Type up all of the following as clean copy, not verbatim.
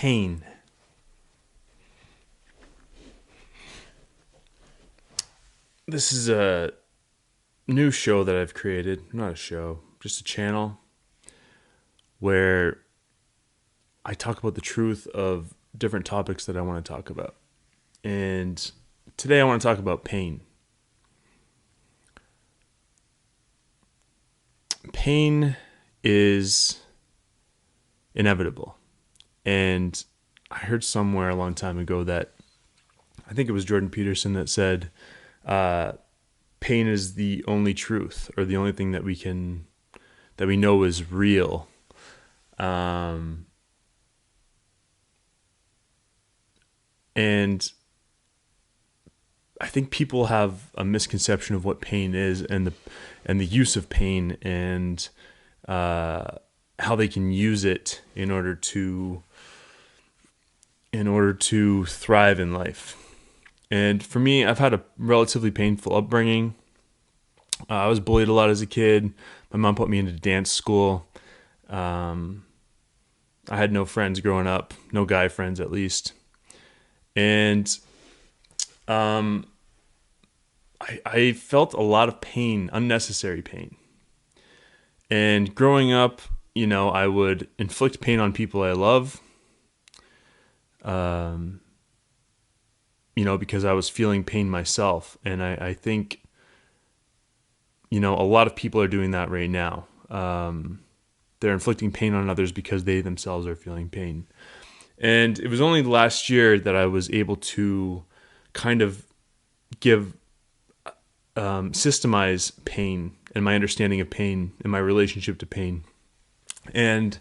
pain. This is a new show that I've created. Not a show, just a channel where I talk about the truth of different topics that I want to talk about. And today I want to talk about pain. Pain is inevitable. And I heard somewhere a long time ago that I think it was Jordan Peterson that said, pain is the only truth, or the only thing that we know is real. And I think people have a misconception of what pain is, and the use of pain, and how they can use it in order to thrive in life. And for me, I've had a relatively painful upbringing. I was bullied a lot as a kid. My mom put me into dance school. I had no friends growing up, no guy friends at least. And I felt a lot of pain, unnecessary pain. And growing up, I would inflict pain on people I love, because I was feeling pain myself. And I think, a lot of people are doing that right now. They're inflicting pain on others because they themselves are feeling pain. And it was only last year that I was able to kind of systemize pain and my understanding of pain and my relationship to pain. And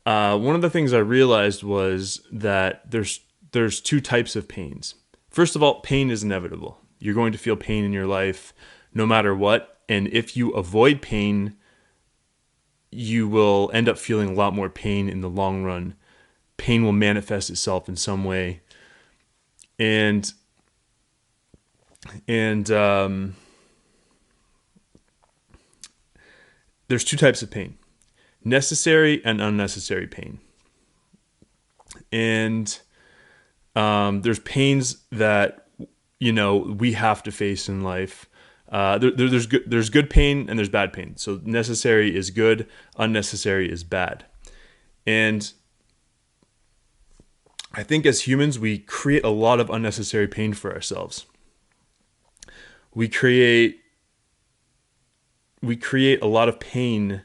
one of the things I realized was that there's two types of pains. First of all, pain is inevitable. You're going to feel pain in your life no matter what. And if you avoid pain, you will end up feeling a lot more pain in the long run. Pain will manifest itself in some way. And there's two types of pain: necessary and unnecessary pain. And there's pains that we have to face in life. There's good pain and there's bad pain. So necessary is good, unnecessary is bad. And I think as humans, we create a lot of unnecessary pain for ourselves. We create a lot of pain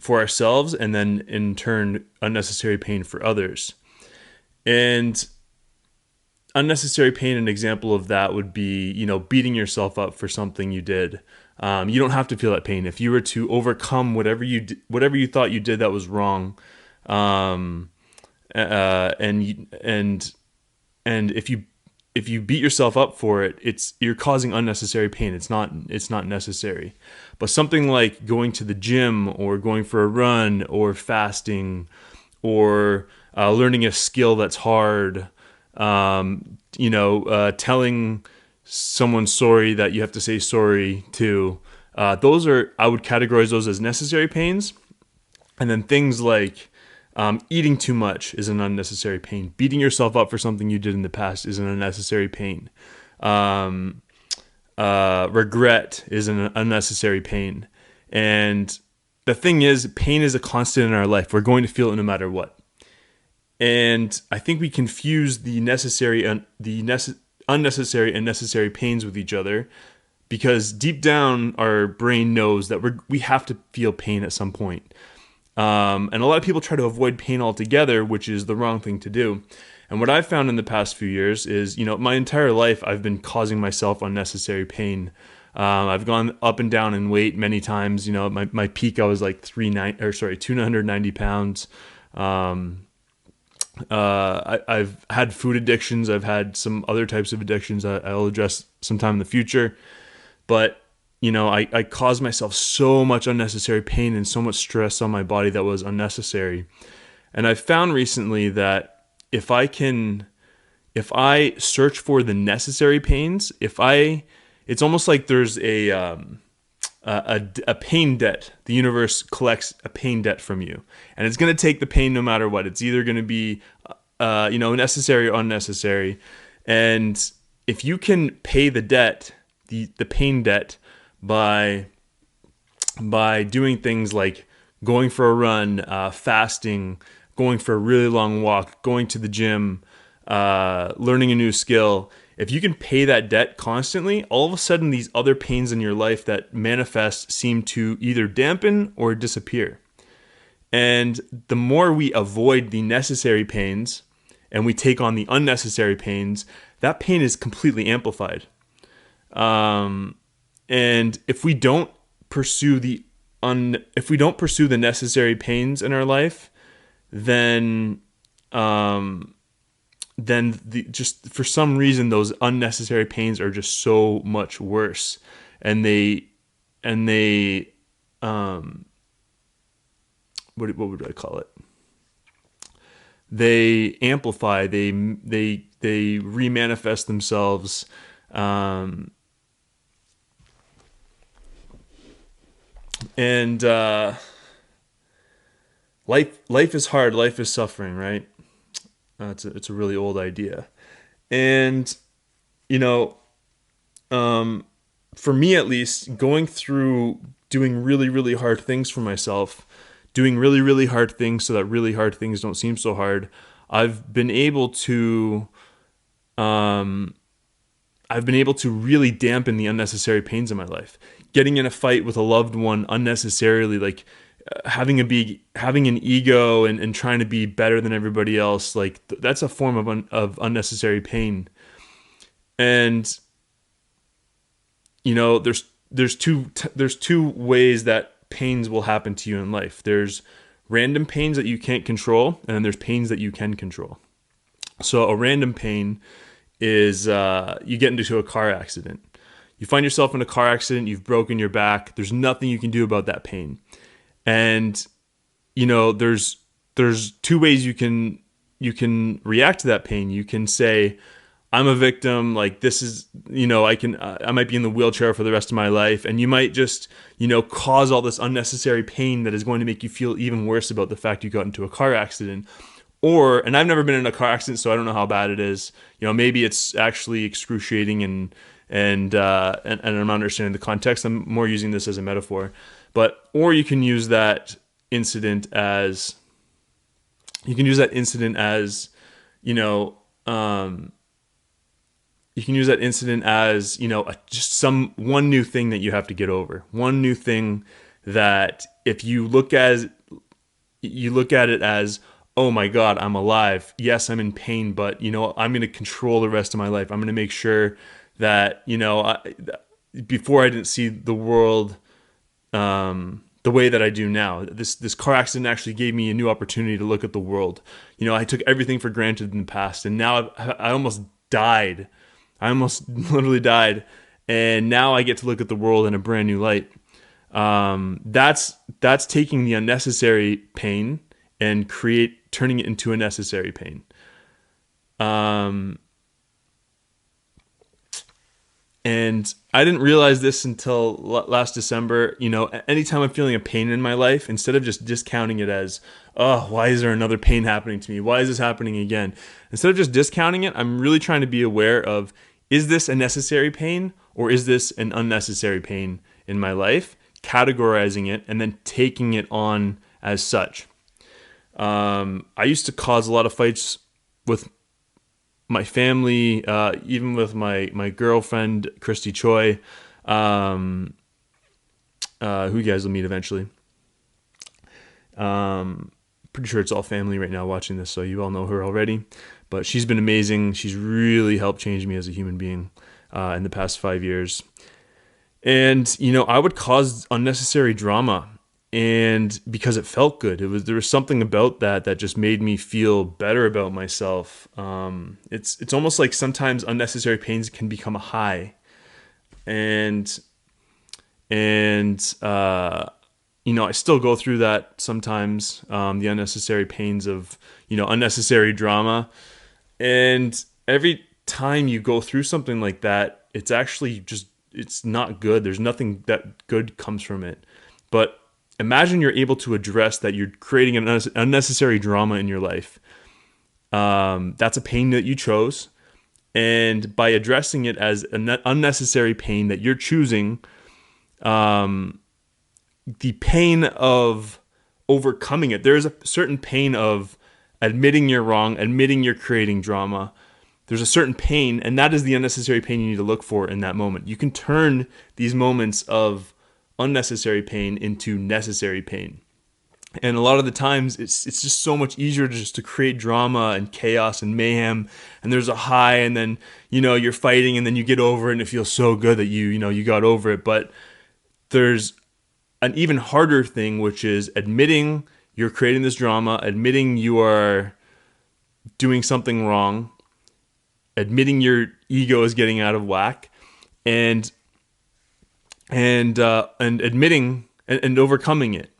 for ourselves, and then in turn, unnecessary pain for others. And unnecessary pain, an example of that would be, beating yourself up for something you did. You don't have to feel that pain. If you were to overcome whatever you thought you did that was wrong, and if you beat yourself up for it, you're causing unnecessary pain. It's not necessary. But something like going to the gym, or going for a run, or fasting, or learning a skill that's hard, telling someone sorry that you have to say sorry to, I would categorize those as necessary pains. And then things like eating too much is an unnecessary pain. Beating yourself up for something you did in the past is an unnecessary pain. Regret is an unnecessary pain. And the thing is, pain is a constant in our life. We're going to feel it no matter what. And I think we confuse the unnecessary and necessary pains with each other, because deep down our brain knows that we have to feel pain at some point. And a lot of people try to avoid pain altogether, which is the wrong thing to do. And what I've found in the past few years is, my entire life I've been causing myself unnecessary pain. I've gone up and down in weight many times. At my peak I was like 290 pounds. I've had food addictions. I've had some other types of addictions I'll address sometime in the future. But I caused myself so much unnecessary pain and so much stress on my body that was unnecessary. And I found recently that if I search for the necessary pains, it's almost like there's a pain debt. The universe collects a pain debt from you, and it's going to take the pain no matter what. It's either going to be necessary or unnecessary. And if you can pay the debt, the pain debt, by doing things like going for a run, fasting, going for a really long walk, going to the gym, learning a new skill. If you can pay that debt constantly, all of a sudden these other pains in your life that manifest seem to either dampen or disappear. And the more we avoid the necessary pains and we take on the unnecessary pains, that pain is completely amplified. And if we don't pursue if we don't pursue the necessary pains in our life, then just for some reason those unnecessary pains are just so much worse, and they what would I call it? They amplify. They remanifest themselves. And life is hard. Life is suffering, right? It's a really old idea, and you know, for me at least, going through doing really really hard things for myself, doing really really hard things so that really hard things don't seem so hard. I've been able to really dampen the unnecessary pains in my life. Getting in a fight with a loved one unnecessarily, like having an ego and trying to be better than everybody else, like that's a form of unnecessary pain. And there's two ways that pains will happen to you in life. There's random pains that you can't control, and then there's pains that you can control. So a random pain is you get into a car accident. You find yourself in a car accident, you've broken your back, there's nothing you can do about that pain. And there's two ways you can react to that pain. You can say, I'm a victim, like this is, I might be in the wheelchair for the rest of my life, and you might just, cause all this unnecessary pain that is going to make you feel even worse about the fact you got into a car accident. And I've never been in a car accident, so I don't know how bad it is. Maybe it's actually excruciating, and I'm not understanding the context. I'm more using this as a metaphor. Or you can use that incident as, just some one new thing that you have to get over. One new thing that if you look at it as, oh my God, I'm alive. Yes, I'm in pain, but I'm going to control the rest of my life. I'm going to make sure that, before I didn't see the world the way that I do now. This car accident actually gave me a new opportunity to look at the world. I took everything for granted in the past, and now I almost died. I almost literally died, and now I get to look at the world in a brand new light. That's taking the unnecessary pain and turning it into a necessary pain. And I didn't realize this until last December. Anytime I'm feeling a pain in my life, instead of just discounting it as, oh, why is there another pain happening to me? Why is this happening again? Instead of just discounting it, I'm really trying to be aware of, is this a necessary pain or is this an unnecessary pain in my life? Categorizing it and then taking it on as such. I used to cause a lot of fights with my family, even with my girlfriend, Christy Choi, who you guys will meet eventually. Pretty sure it's all family right now watching this, so you all know her already. But she's been amazing. She's really helped change me as a human being in the past 5 years. And, I would cause unnecessary drama. And because it felt good, there was something about that just made me feel better about myself. It's almost like sometimes unnecessary pains can become a high, and I still go through that sometimes. The unnecessary pains of unnecessary drama, and every time you go through something like that, it's actually it's not good. There's nothing that good comes from it, but imagine you're able to address that you're creating an unnecessary drama in your life, That's a pain that you chose. And by addressing it as an unnecessary pain that you're choosing, the pain of overcoming it, there's a certain pain of admitting you're wrong, admitting you're creating drama. There's a certain pain, and that is the unnecessary pain you need to look for in that moment. You can turn these moments of unnecessary pain into necessary pain. And a lot of the times it's just so much easier to create drama and chaos and mayhem, and there's a high, and then you're fighting, and then you get over it and it feels so good that you got over it. But there's an even harder thing, which is admitting you're creating this drama, admitting you are doing something wrong, admitting your ego is getting out of whack, and admitting and overcoming it,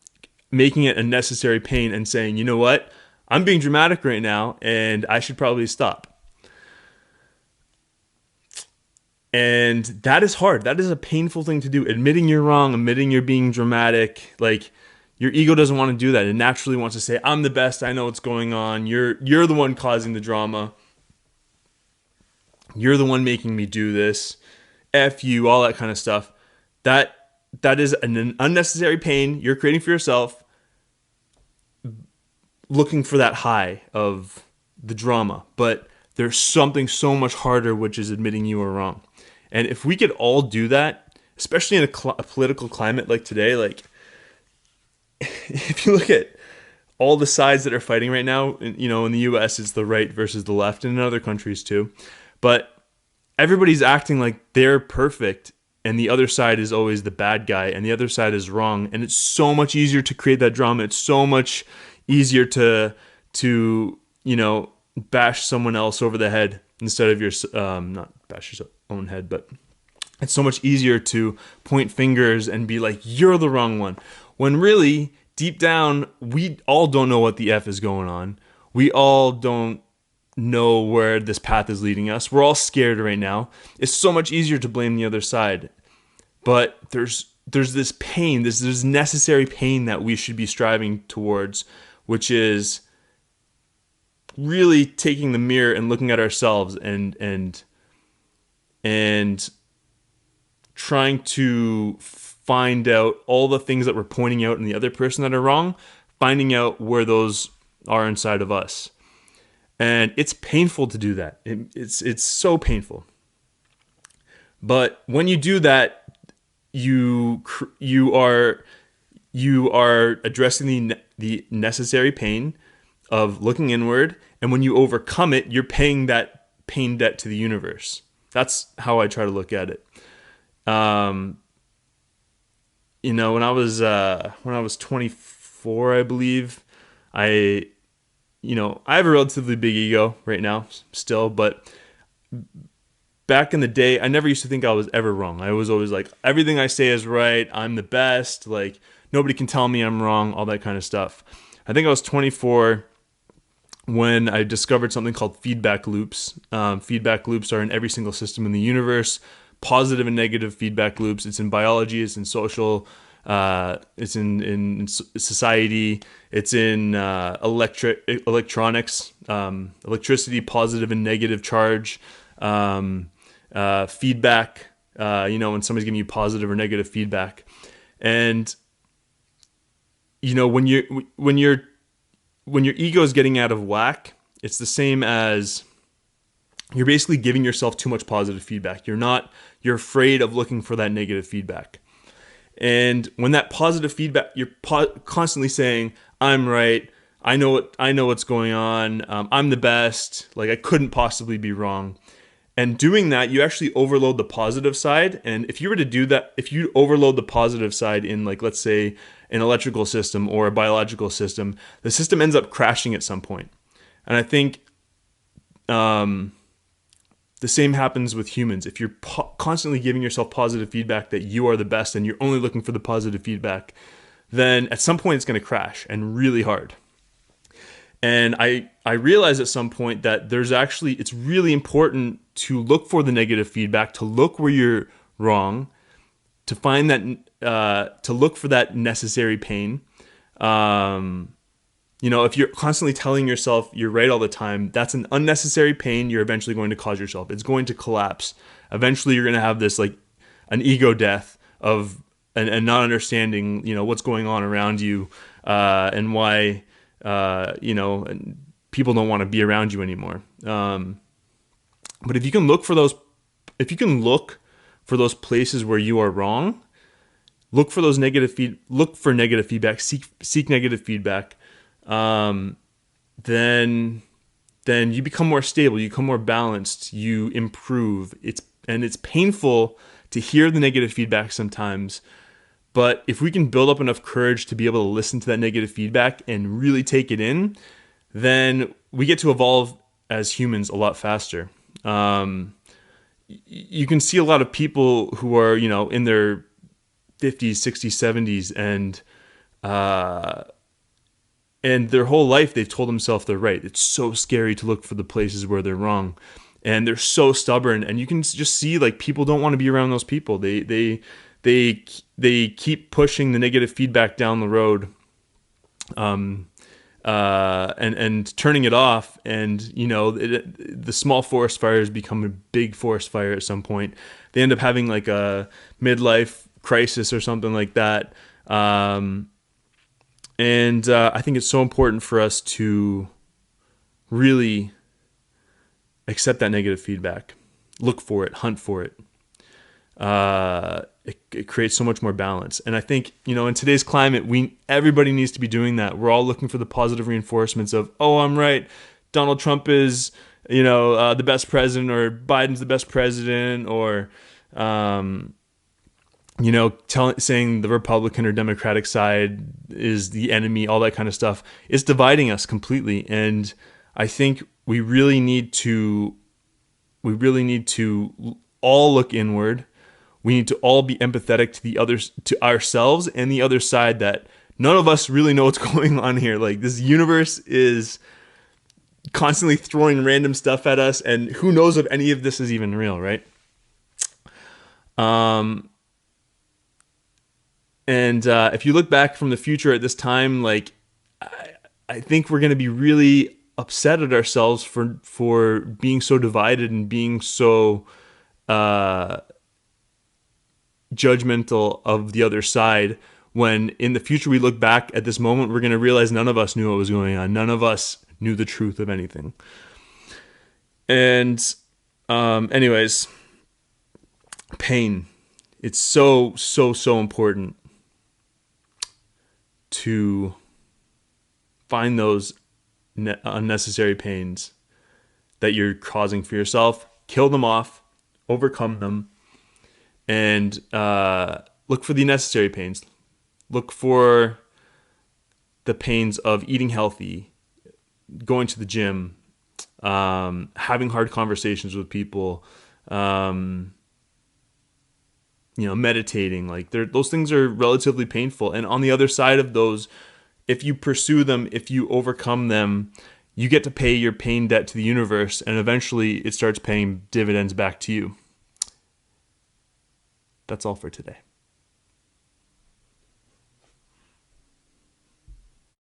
making it a necessary pain, and saying, you know what, I'm being dramatic right now, and I should probably stop. And that is hard. That is a painful thing to do. Admitting you're wrong, admitting you're being dramatic. Like, your ego doesn't want to do that. It naturally wants to say, I'm the best. I know what's going on. You're the one causing the drama. You're the one making me do this. F you, all that kind of stuff. That is an unnecessary pain you're creating for yourself, looking for that high of the drama. But there's something so much harder, which is admitting you are wrong. And if we could all do that, especially in a political climate like today, like if you look at all the sides that are fighting right now, in the US, it's the right versus the left, and in other countries too. But everybody's acting like they're perfect, and the other side is always the bad guy, and the other side is wrong. And it's so much easier to create that drama. It's so much easier to bash someone else over the head instead of your not bash your own head, but it's so much easier to point fingers and be like, you're the wrong one, when really deep down we all don't know what the F is going on. We all don't know where this path is leading us. We're all scared right now. It's so much easier to blame the other side, but there's this pain, this necessary pain that we should be striving towards, which is really taking the mirror and looking at ourselves and trying to find out all the things that we're pointing out in the other person that are wrong, finding out where those are inside of us. And it's painful to do that. It's so painful. But when you do that, you are addressing the necessary pain of looking inward, and when you overcome it, you're paying that pain debt to the universe. That's how I try to look at it. When I was 24, I believe, I have a relatively big ego right now still, but back in the day, I never used to think I was ever wrong. I was always like, everything I say is right. I'm the best. Like, nobody can tell me I'm wrong, all that kind of stuff. I think I was 24 when I discovered something called feedback loops. Feedback loops are in every single system in the universe. Positive and negative feedback loops. It's in biology. It's in social. It's in society. It's in electronics. Electricity, positive and negative charge. Feedback. When somebody's giving you positive or negative feedback, and when your ego is getting out of whack, it's the same as you're basically giving yourself too much positive feedback. You're afraid of looking for that negative feedback. And when that positive feedback, you're constantly saying, I'm right. I know what's going on. I'm the best. Like, I couldn't possibly be wrong. And doing that, you actually overload the positive side. And if you were to do that, if you overload the positive side in, like, let's say an electrical system or a biological system, the system ends up crashing at some point. And I think the same happens with humans. If you're constantly giving yourself positive feedback that you are the best and you're only looking for the positive feedback, then at some point it's going to crash, and really hard. And I realized at some point that it's really important to look for the negative feedback, to look where you're wrong, to find that, to look for that necessary pain, If you're constantly telling yourself you're right all the time, that's an unnecessary pain you're eventually going to cause yourself. It's going to collapse. Eventually, you're going to have this like an ego death of and not understanding, what's going on around you, and why, people don't want to be around you anymore. But if you can look for those places where you are wrong, look for those look for negative feedback, seek negative feedback, then you become more stable, you become more balanced, you improve. It's painful to hear the negative feedback sometimes, but if we can build up enough courage to be able to listen to that negative feedback and really take it in, then we get to evolve as humans a lot faster. You can see a lot of people who are, in their 50s, 60s, 70s, and their whole life they've told themselves they're right. It's so scary to look for the places where they're wrong, and they're so stubborn. And you can just see like people don't want to be around those people. They keep pushing the negative feedback down the road, and turning it off. And the small forest fires become a big forest fire at some point. They end up having like a midlife crisis or something like that. And I think it's so important for us to really accept that negative feedback, look for it, hunt for it. It creates so much more balance. And I think, in today's climate, everybody needs to be doing that. We're all looking for the positive reinforcements of, oh, I'm right, Donald Trump is, the best president, or Biden's the best president, or, saying the Republican or Democratic side is the enemy, all that kind of stuff. It's dividing us completely. And I think we really need to all look inward. We need to all be empathetic to the others, to ourselves and the other side, that none of us really know what's going on here. Like, this universe is constantly throwing random stuff at us, and who knows if any of this is even real, right? And if you look back from the future at this time, like, I think we're going to be really upset at ourselves for being so divided and being so judgmental of the other side, when in the future we look back at this moment, we're going to realize none of us knew what was going on. None of us knew the truth of anything. And anyways, pain. It's so important to find those unnecessary pains that you're causing for yourself, kill them off, overcome them, and look for the necessary pains. Look for the pains of eating healthy, going to the gym, having hard conversations with people, meditating. Like, those things are relatively painful. And on the other side of those, if you pursue them, if you overcome them, you get to pay your pain debt to the universe, and eventually it starts paying dividends back to you. That's all for today.